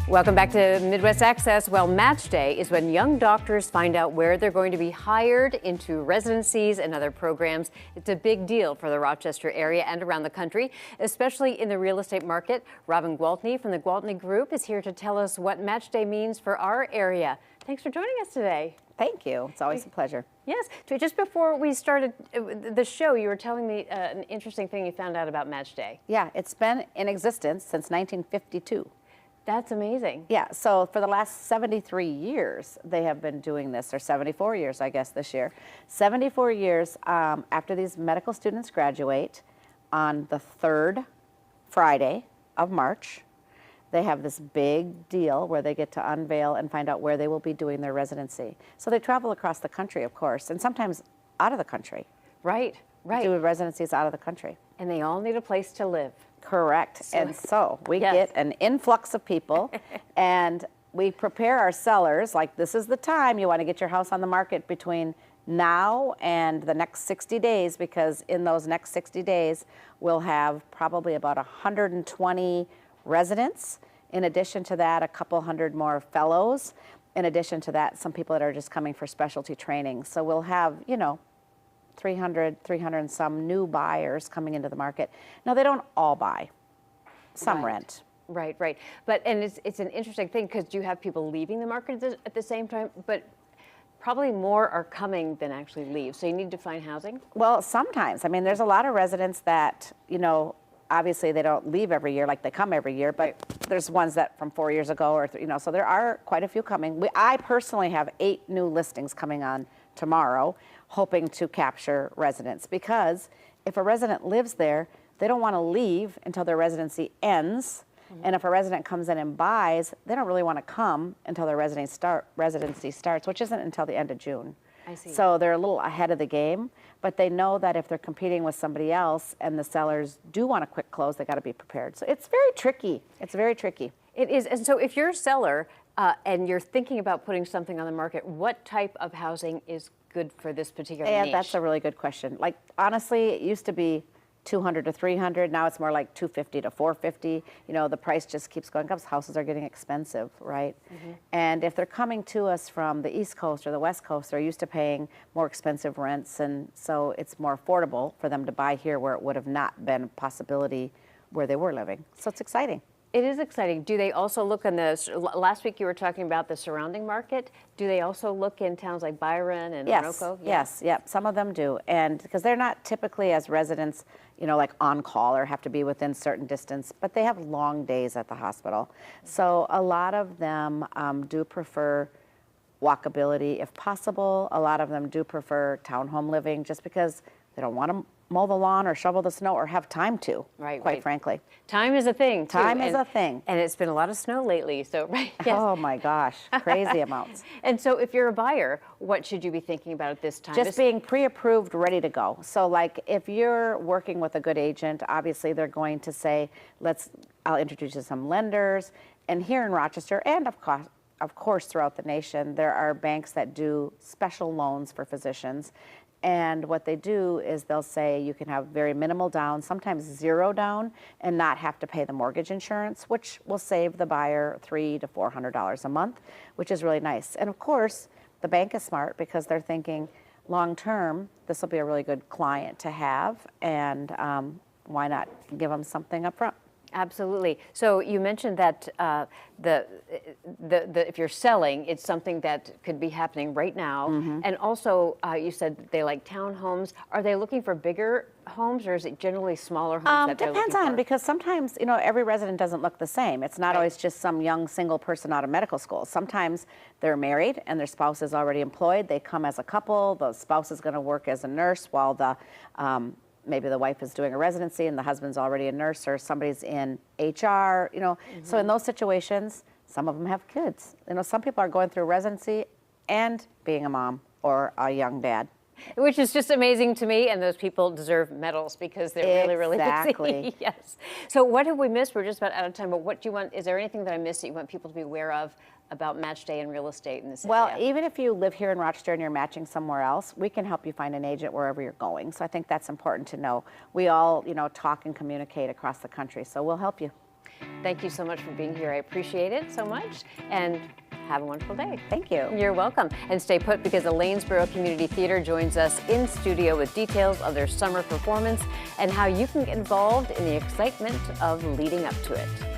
Welcome back to Midwest Access. Well, Match Day is when young doctors find out where they're going to be hired into residencies and other programs. It's a big deal for the Rochester area and around the country, especially in the real estate market. Robin Gwaltney from the Gwaltney Group is here to tell us what Match Day means for our area. Thanks for joining us today. Thank you. It's always a pleasure. Yes. Just before we started the show, you were telling me an interesting thing you found out about Match Day. Yeah, it's been in existence since 1952. That's amazing. Yeah, so for the last 73 years, they have been doing this, or 74 years, I guess, this year. 74 years after these medical students graduate on the third Friday of March, they have this big deal where they get to unveil and find out where they will be doing their residency. So they travel across the country, of course, and sometimes out of the country. Right, right. Do residencies out of the country. And they all need a place to live. Correct. And so we get an influx of people and we prepare our sellers like this is the time you want to get your house on the market between now and the next 60 days, because in those next 60 days we'll have probably about 120 residents. In addition to that, a couple hundred more fellows. In addition to that, some people that are just coming for specialty training. So we'll have, 300 and some new buyers coming into the market. Now, they don't all buy. Some rent. Right, right. And it's an interesting thing because you have people leaving the market at the same time, but probably more are coming than actually leave. So you need to find housing? Well, sometimes. I mean, there's a lot of residents that, obviously they don't leave every year like they come every year, but there's ones that from 4 years ago or, so there are quite a few coming. I personally have 8 new listings coming on tomorrow, hoping to capture residents, because if a resident lives there, they don't want to leave until their residency ends. And if a resident comes in and buys, they don't really want to come until their residency starts, which isn't until the end of June. I see. So they're a little ahead of the game, but they know that if they're competing with somebody else and the sellers do want a quick close, they got to be prepared. So it's very tricky. It's very tricky. It is. And so if you're a seller and you're thinking about putting something on the market, what type of housing is good for this particular niche? That's a really good question. Like, honestly, it used to be 200 to 300. Now it's more like 250 to 450. The price just keeps going up because houses are getting expensive, right? And if they're coming to us from the East Coast or the West Coast, they're used to paying more expensive rents, and so it's more affordable for them to buy here where it would have not been a possibility where they were living. So it's exciting. It is exciting. Do they also look in last week you were talking about the surrounding market. Do they also look in towns like Byron and Anoka? Yes, some of them do. And because they're not typically as residents, like on call or have to be within certain distance, but they have long days at the hospital. So a lot of them do prefer walkability if possible. A lot of them do prefer townhome living just because they don't want to mow the lawn or shovel the snow or have time to, quite frankly. Time is a thing, too. Time is a thing. And it's been a lot of snow lately, so, right? Yes. Oh, my gosh, crazy amounts. And so if you're a buyer, what should you be thinking about at this time? Just being pre-approved, ready to go. So, like, if you're working with a good agent, obviously they're going to say, I'll introduce you to some lenders. And here in Rochester, and of course throughout the nation, there are banks that do special loans for physicians. And what they do is they'll say you can have very minimal down, sometimes zero down, and not have to pay the mortgage insurance, which will save the buyer $300 to $400 a month, which is really nice. And of course, the bank is smart because they're thinking long term, this will be a really good client to have, and why not give them something up front? Absolutely. So you mentioned that if you're selling, it's something that could be happening right now. And also, you said they like townhomes. Are they looking for bigger homes, or is it generally smaller homes that they're looking for? Depends on, because sometimes, every resident doesn't look the same. It's not always just some young single person out of medical school. Sometimes they're married and their spouse is already employed. They come as a couple. The spouse is going to work as a nurse while maybe the wife is doing a residency and the husband's already a nurse, or somebody's in HR, So in those situations, some of them have kids. Some people are going through residency and being a mom or a young dad. Which is just amazing to me, and those people deserve medals because they're really, really busy. Yes. So what have we missed? We're just about out of time, but what do you want? Is there anything that I missed that you want people to be aware of about Match Day and real estate in this area? Well, even if you live here in Rochester and you're matching somewhere else, we can help you find an agent wherever you're going. So I think that's important to know. We all, talk and communicate across the country, so we'll help you. Thank you so much for being here. I appreciate it so much, and have a wonderful day. Thank you. You're welcome. And stay put, because the Lanesboro Community Theater joins us in studio with details of their summer performance and how you can get involved in the excitement of leading up to it.